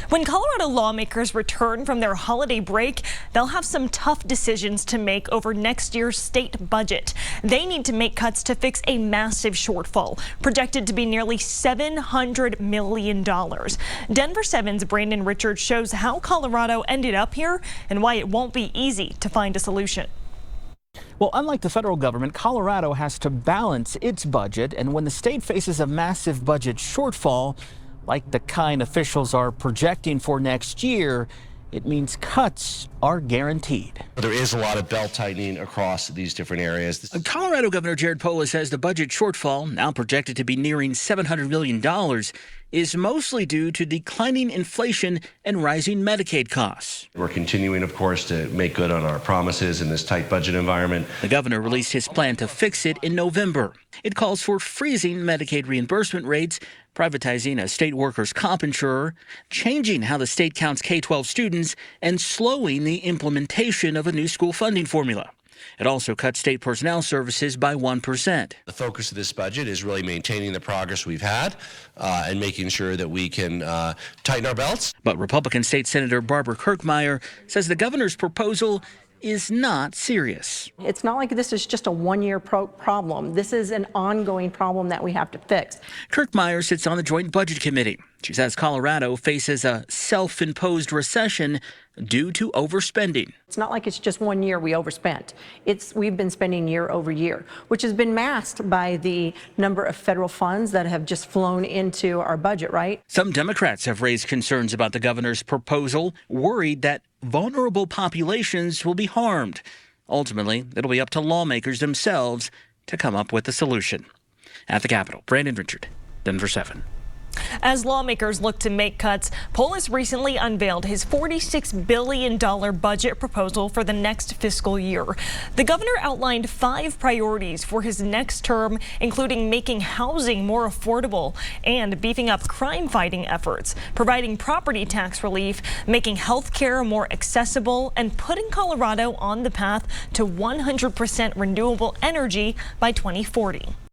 When Colorado lawmakers return from their holiday break, they'll have some tough decisions to make over next year's state budget. They need to make cuts to fix a massive shortfall, projected to be nearly $700 million. Denver 7's Brandon Richards shows how Colorado ended up here and why it won't be easy to find a solution. Well, unlike the federal government, Colorado has to balance its budget, and when the state faces a massive budget shortfall, like the kind officials are projecting for next year, it means cuts are guaranteed. There is a lot of belt tightening across these different areas. Colorado Governor Jared Polis says the budget shortfall, now projected to be nearing $700 million, is mostly due to declining inflation and rising Medicaid costs. We're continuing, of course, to make good on our promises in this tight budget environment. The governor released his plan to fix it in November. It calls for freezing Medicaid reimbursement rates, privatizing a state workers' comp insurer, changing how the state counts K-12 students, and slowing the implementation of a new school funding formula. It also cuts state personnel services by 1%. The focus of this budget is really maintaining the progress we've had and making sure that we can tighten our belts. But Republican State Senator Barbara Kirkmeyer says the governor's proposal is not serious. It's not like this is just a one-year problem. This is an ongoing problem that we have to fix. Kirkmeyer sits on the Joint Budget Committee. She says Colorado faces a self-imposed recession due to overspending. It's not like it's just 1 year we overspent. We've been spending year over year, which has been masked by the number of federal funds that have just flown into our budget, right? Some Democrats have raised concerns about the governor's proposal, worried that vulnerable populations will be harmed. Ultimately, it'll be up to lawmakers themselves to come up with a solution. At the Capitol, Brandon Richard, Denver 7. As lawmakers look to make cuts, Polis recently unveiled his $46 billion budget proposal for the next fiscal year. The governor outlined 5 priorities for his next term, including making housing more affordable and beefing up crime-fighting efforts, providing property tax relief, making health care more accessible, and putting Colorado on the path to 100% renewable energy by 2040.